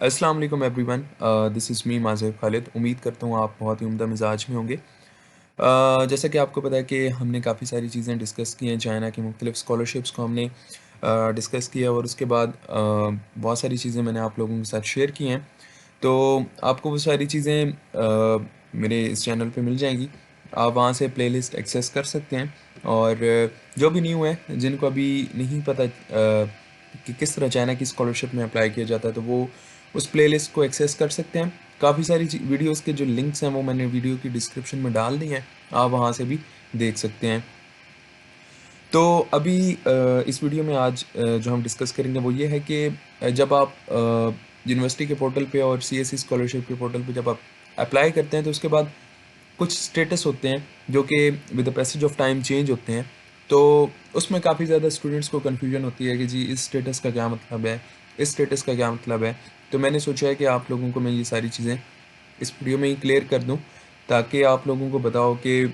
अस्सलाम वालेकुम everyone. This is me Mazib Khalid. उम्मीद करता हूँ आप बहुत ही उम्दा मिजाज में होंगे। जैसा कि आपको पता है कि हमने काफ़ी सारी चीज़ें डिस्कस की हैं। चाइना की मुख्तलिफ़ स्कॉलरशिप्स को हमने डिस्कस किया और उसके बाद बहुत सारी चीज़ें मैंने आप लोगों के साथ शेयर की हैं। तो आपको वो सारी चीज़ें मेरे इस चैनल पे मिल जाएंगी। आप वहाँ से प्लेलिस्ट एक्सेस कर सकते हैं। और जो भी न्यू है, जिनको अभी नहीं पता कि किस तरह चाइना की स्कॉलरशिप में अप्लाई किया जाता है, तो वो उस प्लेलिस्ट को एक्सेस कर सकते हैं। काफ़ी सारी वीडियोस के जो लिंक्स हैं वो मैंने वीडियो की डिस्क्रिप्शन में डाल दी हैं, आप वहाँ से भी देख सकते हैं। तो अभी इस वीडियो में आज जो हम डिस्कस करेंगे वो ये है कि जब आप यूनिवर्सिटी के पोर्टल पे और सीएससी स्कॉलरशिप के पोर्टल पे जब आप अप्लाई करते हैं, तो उसके बाद कुछ स्टेटस होते हैं जो कि with the passage of time change होते हैं। तो उसमें काफ़ी ज़्यादा स्टूडेंट्स को कन्फ्यूजन होती है कि जी इस स्टेटस का क्या मतलब है, इस स्टेटस का क्या मतलब है। तो मैंने सोचा है कि आप लोगों को मैं ये सारी चीज़ें इस वीडियो में ही क्लियर कर दूं, ताकि आप लोगों को बताओ कि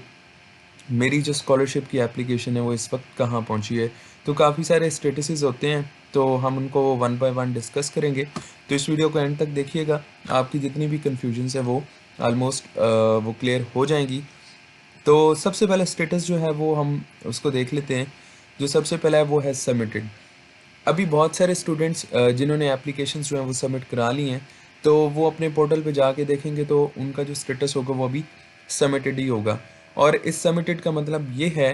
मेरी जो स्कॉलरशिप की एप्लीकेशन है वो इस वक्त कहाँ पहुँची है। तो काफ़ी सारे स्टेटसेस होते हैं, तो हम उनको वन बाय वन डिस्कस करेंगे। तो इस वीडियो को एंड तक देखिएगा, आपकी जितनी भी कन्फ्यूजन्स है वो ऑलमोस्ट वो क्लियर हो जाएंगी। तो सबसे पहला स्टेटस जो है वो हम उसको देख लेते हैं। जो सबसे पहला है वो है सबमिटेड। अभी बहुत सारे स्टूडेंट्स जिन्होंने एप्लीकेशंस जो हैं वो सबमिट करा ली हैं, तो वो अपने पोर्टल पे जाके देखेंगे तो उनका जो स्टेटस होगा वो अभी सबमिटेड ही होगा। और इस सबमिटेड का मतलब ये है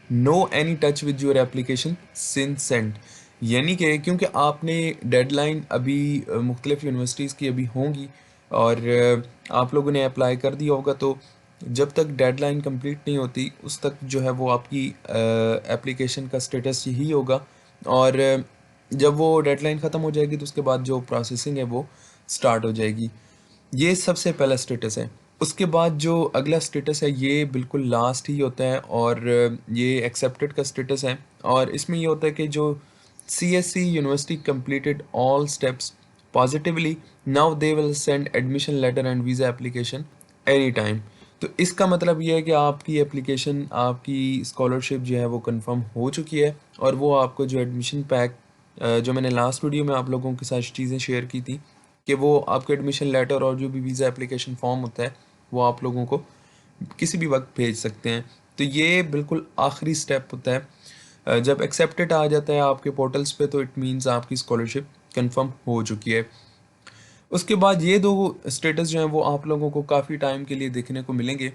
no any touch with your application since send. यानी कि क्योंकि आपने डेडलाइन अभी मुख्तलिफ यूनिवर्सिटीज़ की अभी होंगी और आप लोगों ने अप्लाई कर दिया होगा, तो जब तक डेडलाइन कंप्लीट नहीं होती उस तक जो है वो आपकी एप्लीकेशन का स्टेटस यही होगा। और जब वो डेडलाइन ख़त्म हो जाएगी तो उसके बाद जो प्रोसेसिंग है वो स्टार्ट हो जाएगी। ये सबसे पहला स्टेटस है। उसके बाद जो अगला स्टेटस है ये बिल्कुल लास्ट ही होता है और ये एक्सेप्टेड का स्टेटस है। और इसमें ये होता है कि जो CSC university completed all steps positively, now they will send admission letter and visa application any time. तो इसका मतलब ये है कि आपकी एप्लीकेशन, आपकी स्कॉलरशिप जो है वो कंफर्म हो चुकी है और वो आपको जो एडमिशन पैक, जो मैंने लास्ट वीडियो में आप लोगों के साथ चीज़ें शेयर की थी कि वो आपको एडमिशन लेटर और जो भी वीज़ा एप्लीकेशन फॉर्म होता है वो आप लोगों को किसी भी वक्त भेज सकते हैं। तो ये बिल्कुल आखिरी स्टेप होता है। जब एक्सेप्टेड आ जाता है आपके पोर्टल्स पे तो इट मीन्स आपकी स्कॉलरशिप कंफर्म हो चुकी है। उसके बाद ये दो स्टेटस जो हैं वो आप लोगों को काफ़ी टाइम के लिए देखने को मिलेंगे,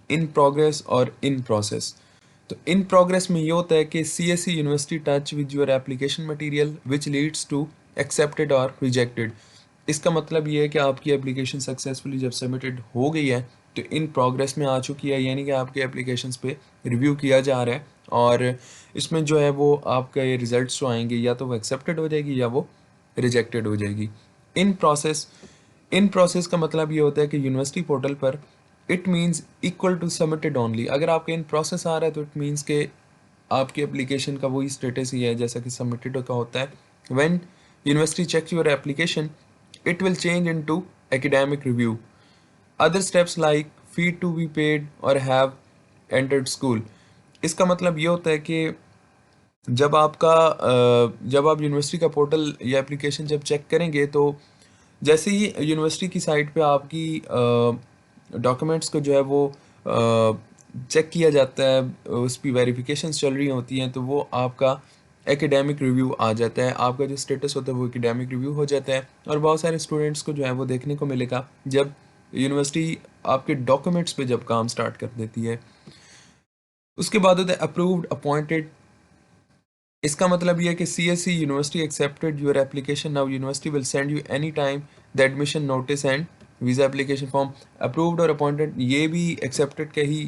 इन प्रोग्रेस और इन प्रोसेस। तो इन प्रोग्रेस में ये होता है कि CSC university touch with your application material which leads to accepted और रिजेक्टेड। इसका मतलब ये है कि आपकी एप्लीकेशन सक्सेसफुली जब सबमिटेड हो गई है तो इन प्रोग्रेस में आ चुकी है, यानी कि आपके एप्लीकेशंस पे रिव्यू किया जा रहा है और इसमें जो है वो आपका ये रिजल्ट्स जो आएंगे या तो वो एक्सेप्टेड हो जाएगी या वो रिजेक्टेड हो जाएगी। इन प्रोसेस इन प्रोसेस का मतलब ये होता है कि यूनिवर्सिटी पोर्टल पर it means equal to submitted only. अगर आपका इन प्रोसेस आ रहा है तो इट मीन्स के आपकी एप्लीकेशन का वही स्टेटस ही है जैसा कि सबमिटेड का होता है। When university check your application it will change into academic review. Other steps like fee to be paid और हैव एंटर्ड स्कूल। इसका मतलब ये होता है कि जब आप यूनिवर्सिटी का पोर्टल या एप्लीकेशन जब चेक करेंगे, तो जैसे ही यूनिवर्सिटी की साइट पे आपकी डॉक्यूमेंट्स को जो है वो चेक किया जाता है, उस पर वेरिफिकेशंस चल रही होती हैं, तो वो आपका एकेडमिक रिव्यू आ जाता है। आपका जो स्टेटस होता है वो एकेडमिक रिव्यू हो जाता है। और बहुत सारे स्टूडेंट्स को जो है वो देखने को मिलेगा जब यूनिवर्सिटी आपके डॉक्यूमेंट्स पे जब काम स्टार्ट कर देती है। उसके बाद होता है अप्रूव्ड अपॉइंटेड। इसका मतलब ये है कि CSC university accepted your application, now university will send you any time the admission notice and visa application form. Approved और अपॉइंटेड ये भी एक्सेप्टेड का ही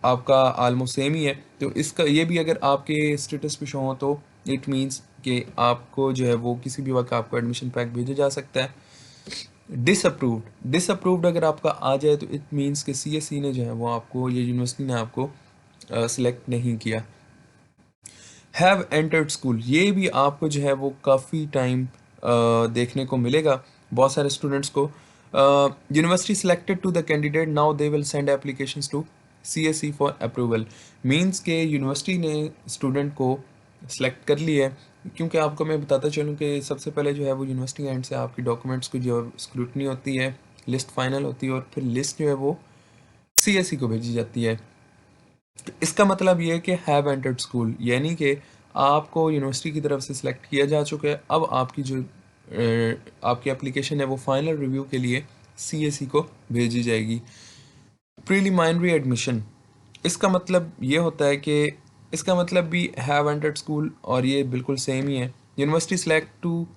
आपका आलमोस्ट सेम ही है। तो इसका ये भी अगर आपके स्टेटस पे शो हो तो इट मीन्स कि आपको जो है वो किसी भी वक्त आपको एडमिशन पैक भेजा जा सकता है। डिसअप्रूव्ड अगर आपका आ जाए तो इट मीन्स कि सीएससी ने जो है वो आपको, या यूनिवर्सिटी ने आपको सिलेक्ट नहीं किया। हैव एंटर्ड स्कूल, ये भी आपको जो है वो काफ़ी टाइम देखने को मिलेगा बहुत सारे स्टूडेंट्स को। University selected to the candidate, now they will send applications to CSC for approval. Means के यूनिवर्सिटी ने स्टूडेंट को सिलेक्ट कर लिया है, क्योंकि आपको मैं बताता चलूँ कि सबसे पहले जो है वो यूनिवर्सिटी एंड से आपके डॉक्यूमेंट्स की जो स्क्रूटनी होती है, लिस्ट फाइनल होती है और फिर लिस्ट जो है वो सीएसई को भेजी जाती है। तो इसका मतलब ये है कि हैव एंटर्ड स्कूल, यानी कि आपको यूनिवर्सिटी की तरफ से सिलेक्ट किया जा चुका है। अब आपकी जो आपकी एप्लीकेशन है वो फाइनल रिव्यू के लिए सीएसई को भेजी जाएगी। प्रीलिमिनरी एडमिशन, इसका मतलब ये होता है कि इसका मतलब भी हैव एंटर्ड स्कूल और ये बिल्कुल सेम ही है। University select to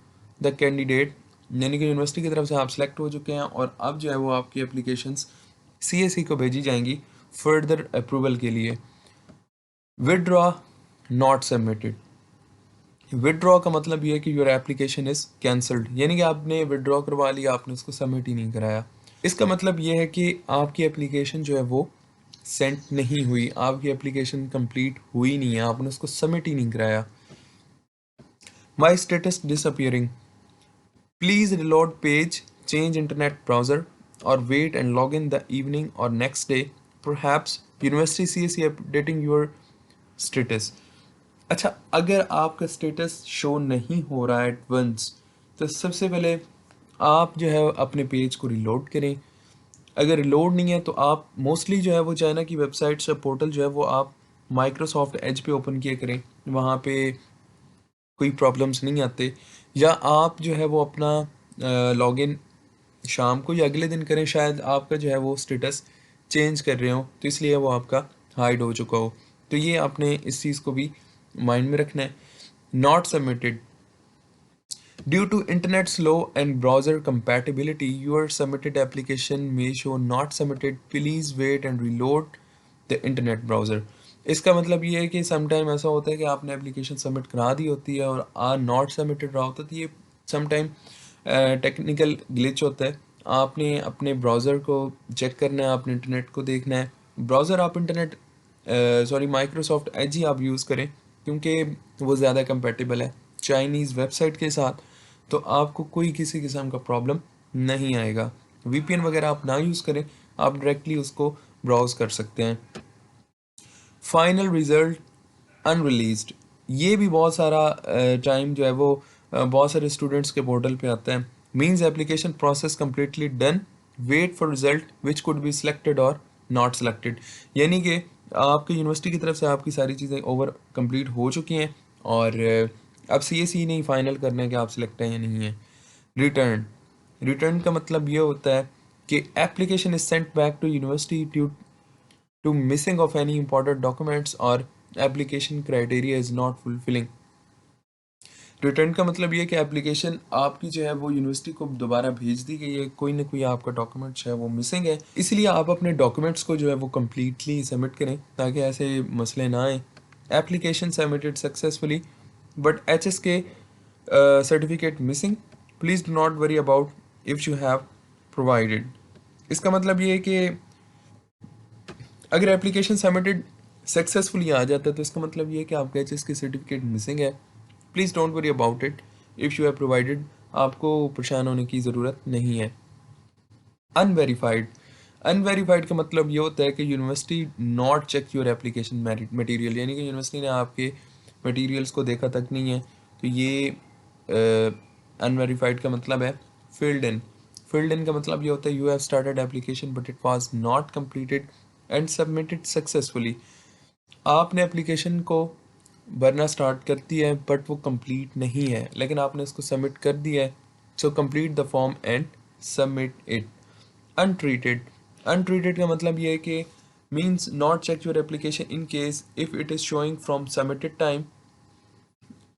the candidate, यानी कि यूनिवर्सिटी की तरफ से आप सेलेक्ट हो चुके हैं और अब जो है वो आपकी एप्लीकेशंस सीएसई को भेजी जाएंगी फर्दर अप्रूवल के लिए। विदड्रॉ नॉट सबमिटेड, विदड्रॉ का मतलब ये है कि योर एप्लीकेशन इज़ कैंसल्ड, यानी कि आपने विदड्रॉ करवा लिया, आपने उसको सबमिट ही नहीं कराया। इसका मतलब ये है कि आपकी एप्लीकेशन जो है वो सेंड नहीं हुई, आपकी एप्लीकेशन कंप्लीट हुई नहीं है, आपने उसको सबमिट ही नहीं कराया। My status disappearing, please reload page, change internet browser और wait and log in the evening और next day, perhaps university CSE updating your status. अच्छा, अगर आपका स्टेटस शो नहीं हो रहा है एट वंस, तो सबसे पहले आप जो है अपने पेज को रिलोड करें। अगर रिलोड नहीं है तो आप मोस्टली जो है वो चाइना की वेबसाइट्स या पोर्टल जो है वो आप माइक्रोसॉफ्ट एज पे ओपन किया करें, वहाँ पे कोई प्रॉब्लम्स नहीं आते। या आप जो है वो अपना लॉगिन शाम को या अगले दिन करें, शायद आपका जो है वो स्टेटस चेंज कर रहे हो तो इसलिए वो आपका हाइड हो चुका हो। तो ये आपने इस चीज़ को भी माइंड में रखना है। Not submitted, due to internet slow and browser compatibility, your submitted application may show not submitted. Please wait and reload the internet browser. इसका मतलब ये है कि समटाइम ऐसा होता है कि आपने एप्लीकेशन सबमिट करा दी होती है और नॉट सबमिटेड रहा होता है, तो ये समटाइम टेक्निकल ग्लिच होता है। आपने अपने ब्राउज़र को चेक करना है, आपने इंटरनेट को देखना है। ब्राउज़र आप इंटरनेट सॉरी माइक्रोसॉफ्ट एज ही आप यूज़ करें, क्योंकि वो ज़्यादा कंपेटेबल है चाइनीज़ वेबसाइट के साथ, तो आपको कोई किसी किस्म का प्रॉब्लम नहीं आएगा। वीपीएन वगैरह आप ना यूज़ करें, आप डायरेक्टली उसको ब्राउज़ कर सकते हैं। फाइनल रिज़ल्ट अनरिलीज्ड, ये भी बहुत सारा टाइम जो है वो बहुत सारे स्टूडेंट्स के पोर्टल पे आता है। Means application process completely done, wait for result which could be selected और नॉट सिलेक्टेड, यानी कि आपकी यूनिवर्सिटी की तरफ से आपकी सारी चीज़ें ओवर कंप्लीट हो चुकी हैं और अब सीएसई नहीं फाइनल करना है कि आप सिलेक्ट हैं या नहीं है। रिटर्न, रिटर्न का मतलब ये होता है कि application is sent back to university due to missing of any important documents or application criteria is not fulfilling। Return का मतलब ये है कि एप्लीकेशन आपकी जो है वो यूनिवर्सिटी को दोबारा भेज दी गई है, कोई ना कोई आपका डॉक्यूमेंट्स है वो मिसिंग है, इसलिए आप अपने डॉक्यूमेंट्स को जो है वो कम्प्लीटली सबमिट करें ताकि ऐसे मसले ना आए। Application submitted successfully but H S K certificate missing, please do not worry about if you have provided. इसका मतलब ये है कि अगर एप्लीकेशन सबमिटेड सक्सेसफुली आ जाता है तो इसका मतलब ये है कि आपका एच एस की सर्टिफिकेट मिसिंग है। Please don't worry about it if you have provided, आपको परेशान होने की ज़रूरत नहीं है। अनवेरीफाइड, अनवेरीफाइड का मतलब ये होता है कि university not check your application material, यानी कि यूनिवर्सिटी ने आपके मटेरियल्स को देखा तक नहीं है, तो ये अनवेरीफाइड का मतलब है। फिल्ड इन, फिल्ड इन का मतलब ये होता है you have started application but it was not completed and submitted successfully, आपने एप्लीकेशन को भरना स्टार्ट कर दिया है बट वो कंप्लीट नहीं है, लेकिन आपने इसको सबमिट कर दिया है, so complete the form and submit it. Untreated, untreated का मतलब ये है कि means not check your application in case if it is showing from submitted time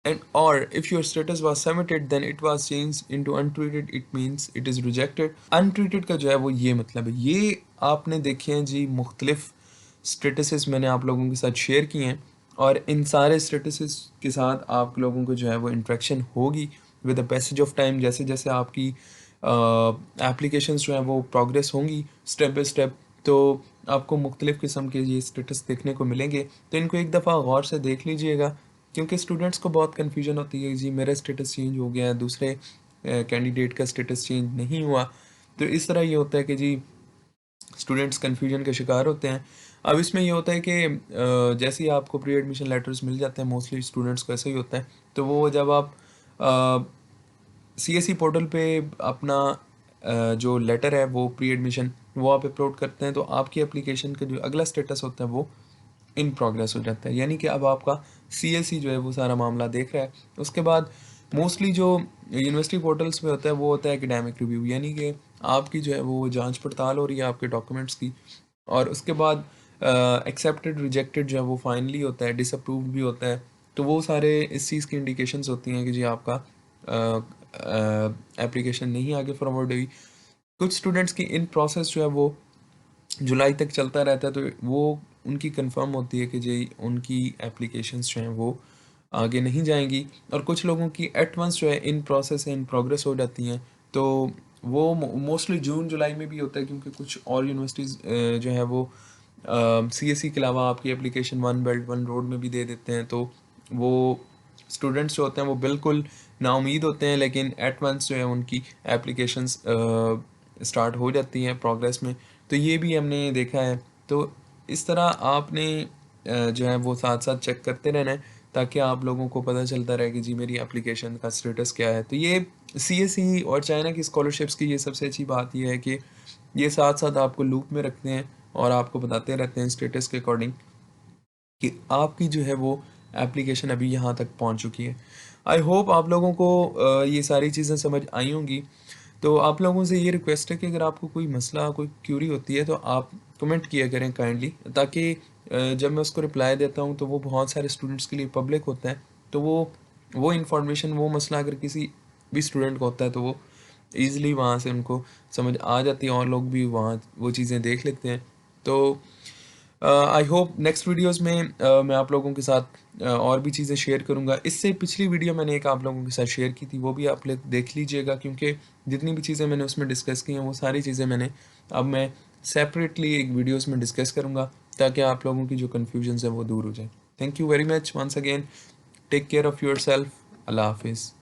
and or if your status was submitted then it was changed into untreated, it means it is rejected। untreated का जो है वो ये मतलब है, ये आपने देखे हैं जी मुख्तलिफ स्टेटसेस मैंने आप लोगों के साथ शेयर किए हैं और इन सारे स्टेटसेस के साथ आप लोगों को जो है वो इंट्रैक्शन होगी with the passage of time. जैसे जैसे आपकी एप्लीकेशंस जो हैं वो प्रोग्रेस होंगी स्टेप बाय स्टेप, तो आपको मुख्तलिफ़ किस्म के ये स्टेटस देखने को मिलेंगे, तो इनको एक दफ़ा गौर से देख लीजिएगा, क्योंकि स्टूडेंट्स को बहुत कन्फ्यूजन होती है जी मेरा स्टेटस चेंज हो गया है, दूसरे कैंडिडेट का स्टेटस चेंज नहीं हुआ। तो इस तरह ये होता है कि जी स्टूडेंट्स कन्फ्यूजन का शिकार होते हैं। अब इसमें ये होता है कि जैसे ही आपको प्री एडमिशन लेटर्स मिल जाते हैं, मोस्टली स्टूडेंट्स को ऐसा ही होता है तो वो जब आप सीएसई पोर्टल पे अपना जो लेटर है वो प्री एडमिशन वो आप अपलोड करते हैं, तो आपकी एप्लीकेशन का जो अगला स्टेटस होता है वो इन प्रोग्रेस हो जाता है, यानी कि अब आपका सीएसई जो है वो सारा मामला देख रहा है। उसके बाद मोस्टली जो यूनिवर्सिटी पोर्टल्स पे होता है वो होता है एकेडमिक रिव्यू, यानी कि आपकी जो है वो जांच पड़ताल हो रही है आपके डॉक्यूमेंट्स की, और उसके बाद एक्सेप्टेड रिजेक्टेड जो है वो फाइनली होता है, डिसअप्रूव्ड भी होता है। तो वो सारे इस चीज़ की इंडिकेशंस होती हैं कि जी आपका एप्लीकेशन नहीं आगे फॉरवर्ड हुई। कुछ स्टूडेंट्स की इन प्रोसेस जो है वो जुलाई तक चलता रहता है, तो वो उनकी कंफर्म होती है कि जी उनकी एप्लीकेशंस जो हैं वो आगे नहीं जाएंगी, और कुछ लोगों की एट वंस जो है इन प्रोसेस इन प्रोग्रेस हो जाती हैं। तो वो मोस्टली जून जुलाई में भी होता है, क्योंकि कुछ और यूनिवर्सिटीज़ जो है वो सीएसई के अलावा आपकी application one belt one road में भी दे देते हैं। तो वो स्टूडेंट्स जो होते हैं वो बिल्कुल नाउमीद होते हैं, लेकिन एट वंस जो है उनकी एप्लीकेशंस स्टार्ट हो जाती हैं प्रोग्रेस में। तो ये भी हमने देखा है। तो इस तरह आपने जो है वो साथ साथ चेक करते रहना है, ताकि आप लोगों को पता चलता रहे कि जी मेरी एप्लीकेशन का स्टेटस क्या है। तो ये सीएसई और चाइना की स्कॉलरशिप्स की ये सबसे अच्छी बात ये है कि ये साथ साथ आपको लूप में रखते हैं और आपको बताते रहते हैं स्टेटस के अकॉर्डिंग कि आपकी जो है वो एप्लीकेशन अभी यहाँ तक पहुँच चुकी है। आई होप आप लोगों को ये सारी चीज़ें समझ आई होंगी। तो आप लोगों से ये रिक्वेस्ट है कि अगर आपको कोई मसला कोई क्यूरी होती है तो आप कमेंट किया करें काइंडली, ताकि जब मैं उसको रिप्लाई देता हूँ तो वो बहुत सारे स्टूडेंट्स के लिए पब्लिक होता है। तो वो इन्फॉर्मेशन वो मसला अगर किसी भी स्टूडेंट को होता है तो वो ईज़िली वहाँ से उनको समझ आ जाती है, और लोग भी वहाँ वो चीज़ें देख लेते हैं। तो आई होप नेक्स्ट वीडियोस में मैं आप लोगों के साथ और भी चीज़ें शेयर करूँगा। इससे पिछली वीडियो मैंने एक आप लोगों के साथ शेयर की थी, वो भी आप लोग देख लीजिएगा, क्योंकि जितनी भी चीज़ें मैंने उसमें डिस्कस की हैं वो सारी चीज़ें अब मैं सेपरेटली एक वीडियोस में डिस्कस करूँगा, ताकि आप लोगों की जो कन्फ्यूजन्स है वो दूर हो जाए। Thank you very much once again. Take care of yourself. Allah हाफिज़।